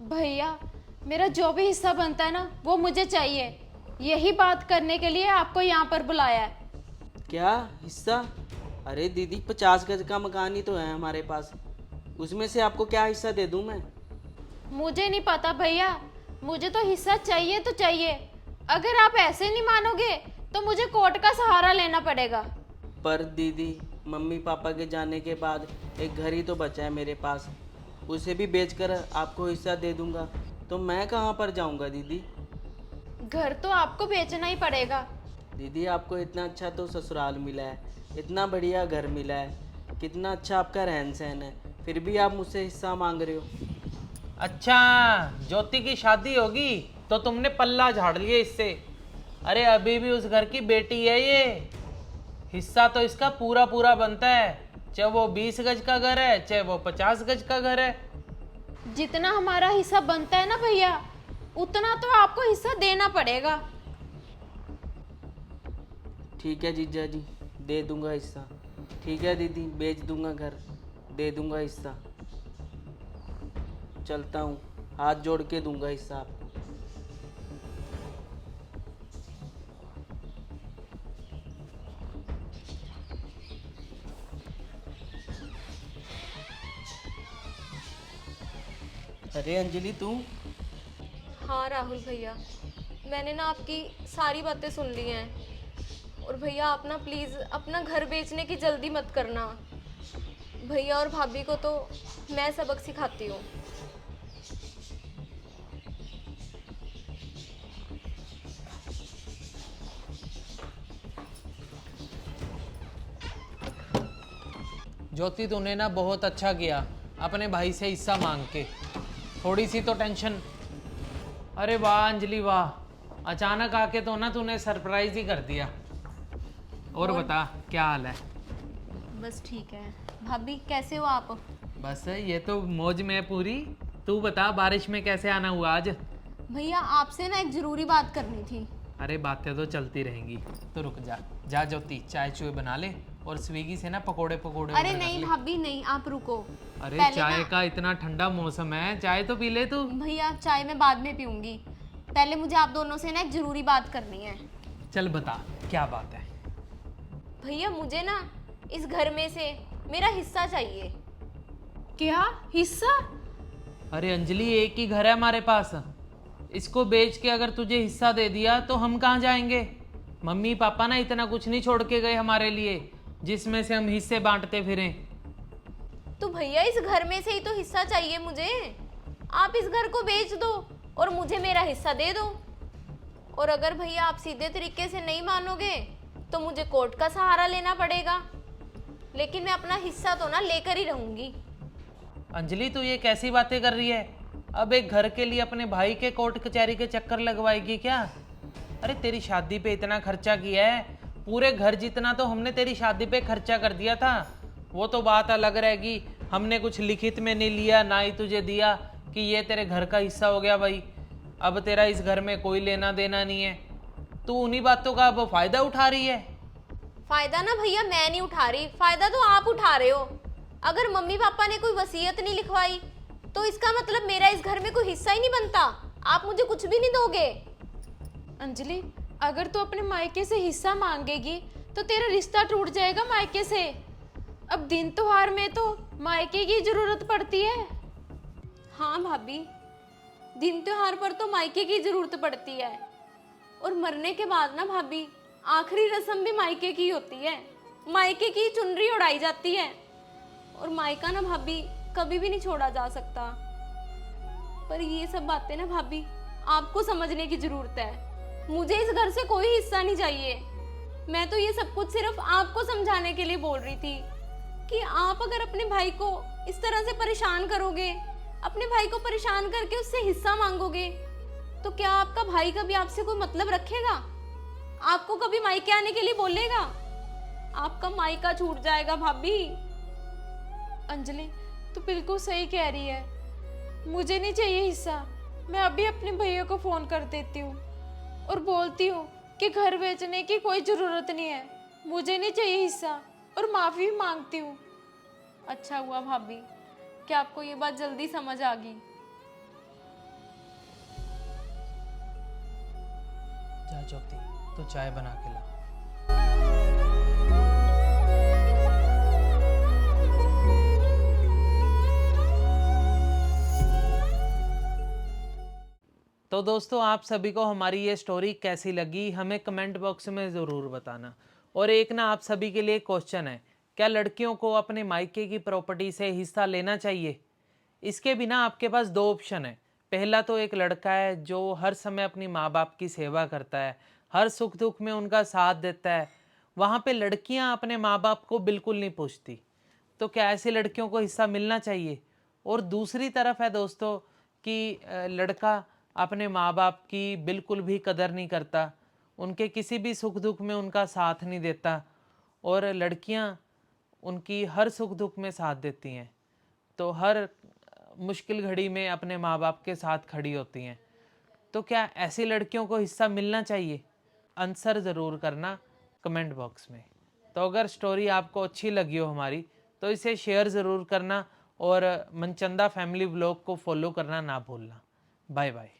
भैया, मेरा जो भी हिस्सा बनता है ना वो मुझे चाहिए। यही बात करने के लिए आपको यहाँ पर बुलाया है। क्या हिस्सा? अरे दीदी, 50 गज का मकान ही तो है हमारे पास, उसमें से आपको क्या हिस्सा दे दूं मैं? मुझे नहीं पता भैया, मुझे तो हिस्सा चाहिए तो चाहिए। अगर आप ऐसे नहीं मानोगे तो मुझे कोर्ट का सहारा लेना पड़ेगा। पर दीदी, मम्मी पापा के जाने के बाद एक घर ही तो बचा है मेरे पास, उसे भी बेचकर आपको हिस्सा दे दूंगा तो मैं कहाँ पर जाऊंगा दीदी? घर तो आपको बेचना ही पड़ेगा। दीदी, आपको इतना अच्छा तो ससुराल मिला है, इतना बढ़िया घर मिला है, कितना अच्छा आपका रहन सहन है, फिर भी आप मुझसे हिस्सा मांग रहे हो। अच्छा, ज्योति की शादी होगी तो तुमने पल्ला झाड़ लिया इससे। अरे अभी भी उस घर की बेटी है ये, हिस्सा तो इसका पूरा पूरा बनता है, चाहे वो 20 गज का घर है चाहे वो 50 गज का घर है। जितना हमारा हिस्सा बनता है ना भैया, उतना तो आपको हिस्सा देना पड़ेगा। ठीक है जीजा जी, दे दूंगा हिस्सा। ठीक है दीदी, बेच दूंगा घर, दे दूंगा हिस्सा। चलता हूँ, हाथ जोड़ के दूंगा हिस्सा आपको। अरे अंजलि, तू? हाँ राहुल भैया, मैंने ना आपकी सारी बातें सुन ली हैं। और भैया आप ना प्लीज़ अपना घर बेचने की जल्दी मत करना। भैया और भाभी को तो मैं सबक सिखाती हूँ। ज्योति, तूने ना बहुत अच्छा किया अपने भाई से हिस्सा मांग के, थोड़ी सी तो टेंशन। अरे वाह अंजलि वाह, अचानक आके तो ना तूने सरप्राइज ही कर दिया। और बता, क्या हाल है? बस ठीक है। भाभी कैसे हो आप? बस ये तो मौज में है पूरी। तू बता, बारिश में कैसे आना हुआ आज? भैया आपसे ना एक ज़रूरी बात करनी थी। अरे बातें तो चलती रहेंगी, तो रुक जा। जा ज्योति, चाय चुए बना ले और स्विगी से ना पकोड़े पकोड़े अरे order कर नहीं ले। भाभी नहीं, आप रुको। अरे पहले चाय ना का इतना ठंडा मौसम है, चाय तो पी ले तू। भैया चाय मैं बाद में पीऊंगी, पहले मुझे आप दोनों से ना एक ज़रूरी बात करनी है। चल बता, क्या बात है? भैया मुझे ना इस घर में से मेरा हिस्सा चाहिए। क्या हिस्सा? अरे अंजलि, एक ही घर है हमारे पास, इसको बेच के अगर तुझे हिस्सा दे दिया तो हम कहाँ जाएंगे? मम्मी पापा ना इतना कुछ नहीं छोड़ के गए हमारे लिए जिसमें से हम हिस्से बांटते फिरें। तो भैया इस घर में से ही तो हिस्सा चाहिए मुझे। आप इस घर को बेच दो और मुझे मेरा हिस्सा दे दो। और अगर भैया आप सीधे तरीके से नहीं मानोगे तो मुझे कोर्ट का सहारा लेना पड़ेगा, लेकिन मैं अपना हिस्सा तो ना लेकर ही रहूंगी। अंजलि, तू ये कैसी बातें कर रही है? अब एक घर के लिए अपने भाई के कोर्ट कचहरी के चक्कर लगवाएगी क्या? अरे तेरी शादी पे इतना खर्चा किया है, पूरे घर जितना तो हमने तेरी शादी पे खर्चा कर दिया था। वो तो बात अलग रहेगी, हमने कुछ लिखित में नहीं लिया, ना ही तुझे दिया कि ये तेरे घर का हिस्सा हो गया भाई, अब तेरा इस घर में कोई लेना देना नहीं है। तू उन्हीं बातों का अब फायदा उठा रही है। फायदा ना भैया मैं नहीं उठा रही, फायदा तो आप उठा रहे हो। अगर मम्मी पापा ने कोई वसीयत नहीं लिखवाई तो इसका मतलब मेरा इस घर में कोई हिस्सा ही नहीं बनता। आप मुझे कुछ भी नहीं दोगे। अंजलि, अगर तू अपने मायके से हिस्सा मांगेगी तो तेरा रिश्ता टूट जाएगा मायके से। अब दिन त्योहार में तो मायके की जरूरत पड़ती है। हाँ भाभी, दिन त्योहार पर तो मायके की जरूरत पड़ती है, और मरने के बाद ना भाभी आखिरी रस्म भी मायके की होती है। मायके की चुनरी उड़ाई जाती है, और मायका ना भाभी कभी भी नहीं छोड़ा जा सकता। पर ये सब बातें ना भाभी आपको समझने की जरूरत है। मुझे इस घर से कोई हिस्सा नहीं चाहिए। मैं तो ये सब कुछ सिर्फ आपको समझाने के लिए बोल रही थी कि आप अगर अपने भाई को इस तरह से परेशान करोगे, अपने भाई को परेशान करके उससे हिस्सा मांगोगे, तो क्या आपका भाई कभी आपसे कोई मतलब रखेगा? आपको कभी मायके आने के लिए बोलेगा? आपका मायका छूट जाएगा भाभी। अंजलि, तू बिल्कुल सही कह रही है, मुझे नहीं चाहिए हिस्सा। मैं अभी अपने भैया को फोन कर देती हूँ और बोलती हूँ कि घर बेचने की कोई जरूरत नहीं है, मुझे नहीं चाहिए हिस्सा, और माफी भी मांगती हूँ। अच्छा हुआ भाभी कि आपको ये बात जल्दी समझ आ गई। जा ज्योति, तो चाय बना के ला। तो दोस्तों, आप सभी को हमारी ये स्टोरी कैसी लगी हमें कमेंट बॉक्स में ज़रूर बताना। और एक ना आप सभी के लिए क्वेश्चन है, क्या लड़कियों को अपने मायके की प्रॉपर्टी से हिस्सा लेना चाहिए? इसके बिना आपके पास दो ऑप्शन है। पहला तो एक लड़का है जो हर समय अपनी माँ बाप की सेवा करता है, हर सुख दुख में उनका साथ देता है, वहाँ पे लड़कियाँ अपने माँ बाप को बिल्कुल नहीं पूछती, तो क्या ऐसी लड़कियों को हिस्सा मिलना चाहिए? और दूसरी तरफ है दोस्तों कि लड़का अपने माँ बाप की बिल्कुल भी कदर नहीं करता, उनके किसी भी सुख दुख में उनका साथ नहीं देता, और लड़कियाँ उनकी हर सुख दुख में साथ देती हैं, तो हर मुश्किल घड़ी में अपने माँ बाप के साथ खड़ी होती हैं। तो क्या ऐसी लड़कियों को हिस्सा मिलना चाहिए? आंसर ज़रूर करना कमेंट बॉक्स में। तो अगर स्टोरी आपको अच्छी लगी हो हमारी, तो इसे शेयर ज़रूर करना और मनचंदा फैमिली व्लॉग को फॉलो करना ना भूलना। Bye bye.